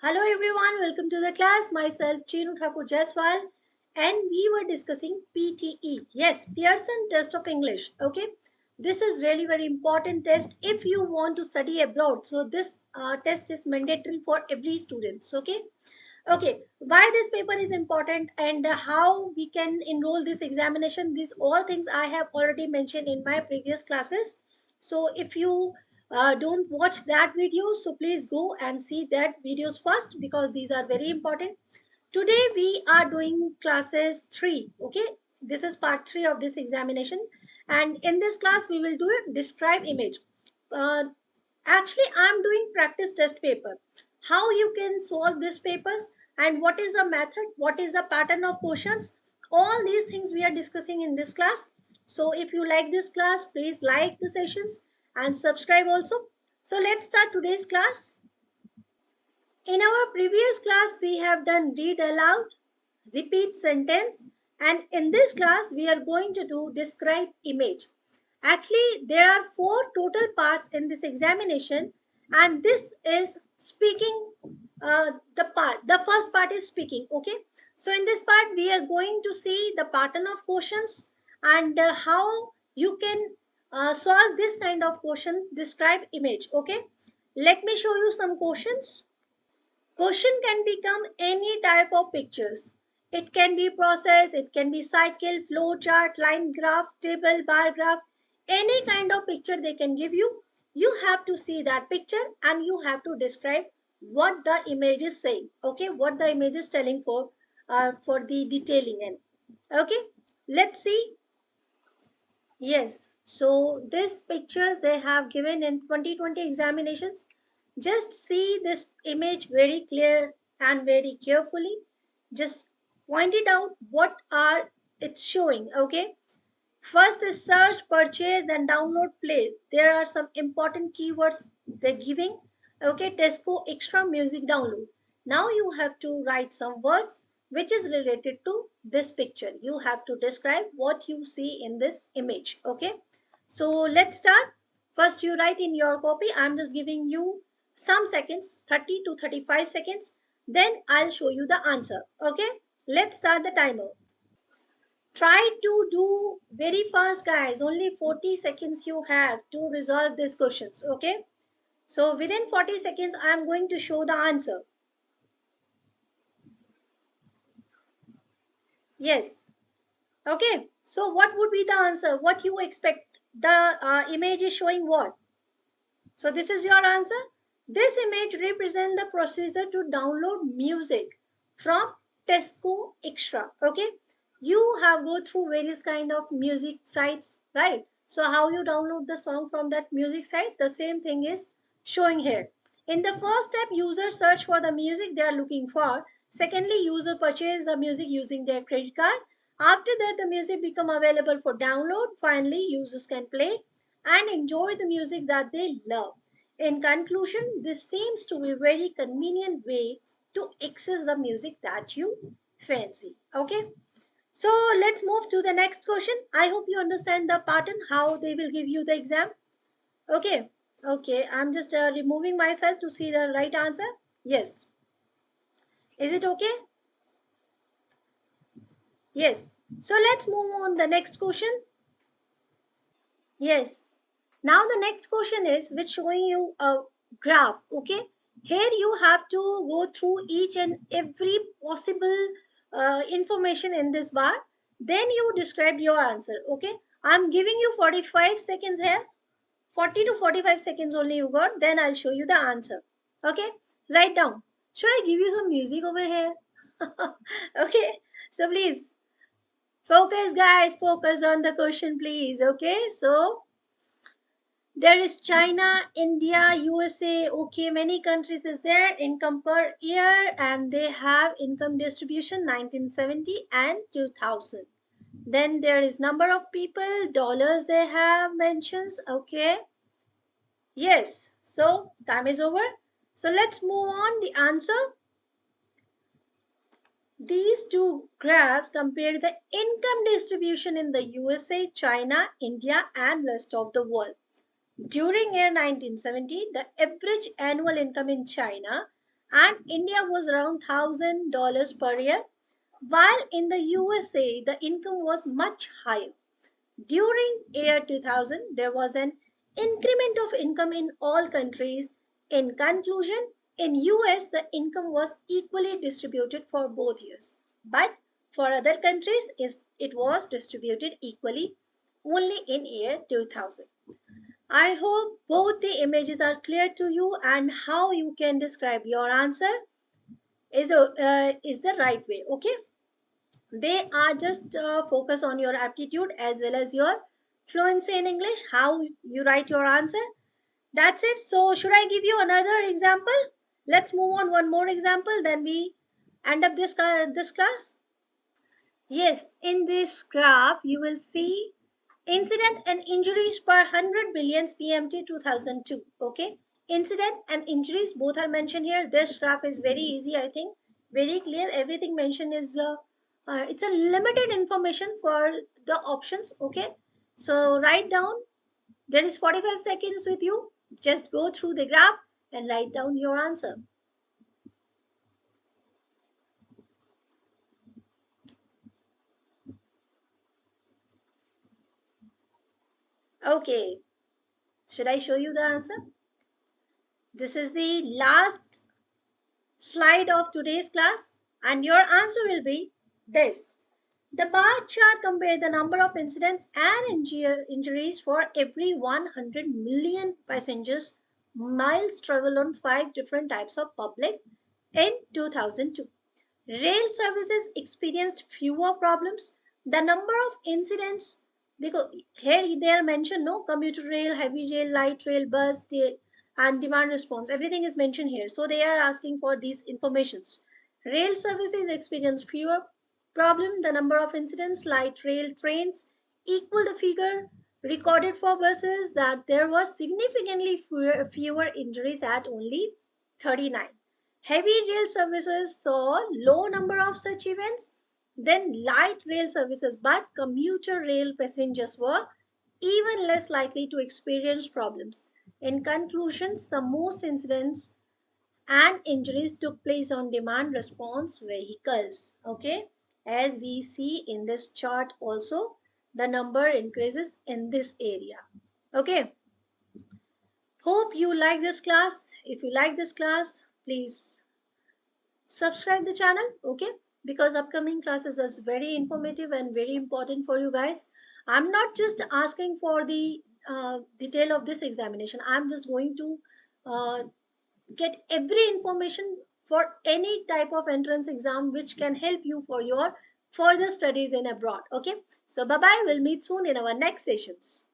Hello everyone, welcome to the class. Myself Chinu Thakur Jaiswal and we were discussing PTE. Yes, Pearson Test of English. Okay, this is really very important test if you want to study abroad. So this test is mandatory for every students. Okay, why this paper is important and how we can enroll this examination, these all things I have already mentioned in my previous classes. So if you don't watch that video, so please go and see that videos first because these are very important. Today we are doing classes 3. Okay, this is part 3 of this examination, and in this class we will do it describe image. uh, Actually, I'm doing practice test paper. How you can solve these papers and what is the method, what is the pattern of questions, all these things we are discussing in this class. So if you like this class, please like the sessions and subscribe also. So let's start today's class. In our previous class, we have done read aloud, repeat sentence, and in this class, we are going to do describe image. Actually, there are four total parts in this examination, and this is speaking. The first part is speaking. Okay, so in this part, we are going to see the pattern of questions and how you can solve this kind of question. Describe image. Okay, let me show you some questions. Question can become any type of pictures. It can be process, it can be cycle, flow chart, line graph, table, bar graph, any kind of picture they can give you. You have to see that picture and you have to describe what the image is saying. Okay, what the image is telling for the detailing and okay. Let's see. Yes, so these pictures they have given in 2020 examinations. Just see this image very clear and very carefully. Just point it out what are it's showing. Okay. First is search, purchase, then download, play. There are some important keywords they're giving. Okay, Tesco extra music download. Now you have to write some words which is related to this picture. You have to describe what you see in this image. Okay, so let's start. First, you write in your copy. I'm just giving you some seconds, 30 to 35 seconds. Then I'll show you the answer. Okay, let's start the timer. Try to do very fast, guys. Only 40 seconds you have to resolve these questions. Okay. So within 40 seconds, I am going to show the answer. Yes. Okay. So what would be the answer? What you expect? The image is showing what? So this is your answer. This image represents the procedure to download music from Tesco Extra. Okay, you have go through various kind of music sites, right? So how you download the song from that music site? The same thing is showing here. In the first step, users search for the music they are looking for. Secondly, user purchase the music using their credit card. After that, the music become available for download. Finally, users can play and enjoy the music that they love. In conclusion, this seems to be a very convenient way to access the music that you fancy. Okay, so let's move to the next question. I hope you understand the pattern, how they will give you the exam. Okay, okay, I'm just removing myself to see the right answer. Yes, is it okay? Yes, so let's move on the next question. Yes. Now the next question is which showing you a graph. Okay. Here you have to go through each and every possible information in this bar. Then you describe your answer. Okay. I'm giving you 45 seconds here. 40 to 45 seconds only you got. Then I'll show you the answer. Okay. Write down. Should I give you some music over here? Okay. So please focus, guys. Focus on the question, please. Okay. So there is China, India, USA, okay, many countries is there, income per year, and they have income distribution 1970 and 2000. Then there is number of people, dollars they have mentions, okay. Yes, so time is over. So let's move on the answer. These two graphs compare the income distribution in the USA, China, India, and rest of the world. During year 1970, the average annual income in China and India was around $1,000 per year, while in the USA the income was much higher. During year 2000, there was an increment of income in all countries. In conclusion, in US the income was equally distributed for both years, but for other countries it was distributed equally only in year 2000. I hope both the images are clear to you and how you can describe your answer is the right way. Okay, they are just focus on your aptitude as well as your fluency in English, how you write your answer. That's it. So should I give you another example? Let's move on one more example, then we end up this class. Yes, in this graph you will see incident and injuries per 100 billions PMT 2002. Okay, incident and injuries both are mentioned here. This graph is very easy, I think, very clear. Everything mentioned is it's a limited information for the options. Okay, so write down. There is 45 seconds with you. Just go through the graph and write down your answer. Okay, should I show you the answer? This is the last slide of today's class, and your answer will be this. The bar chart compares the number of incidents and injuries for every 100 million passengers miles traveled on five different types of public in 2002. Rail services experienced fewer problems. The number of incidents, here they are mentioned, no, commuter rail, heavy rail, light rail, bus, and demand response. Everything is mentioned here. So they are asking for these informations. Rail services experienced fewer problem. The number of incidents, light rail trains equal the figure recorded for buses, that there was significantly fewer injuries at only 39. Heavy rail services saw low number of such events than light rail services, but commuter rail passengers were even less likely to experience problems. In conclusions, the most incidents and injuries took place on demand response vehicles. Okay, as we see in this chart also, the number increases in this area. Okay, hope you like this class. If you like this class, please subscribe the channel. Okay, because upcoming classes is very informative and very important for you guys. I'm not just asking for the detail of this examination. I'm just going to uh, get every information for any type of entrance exam which can help you for your further studies in abroad. Okay, so bye bye, we'll meet soon in our next sessions.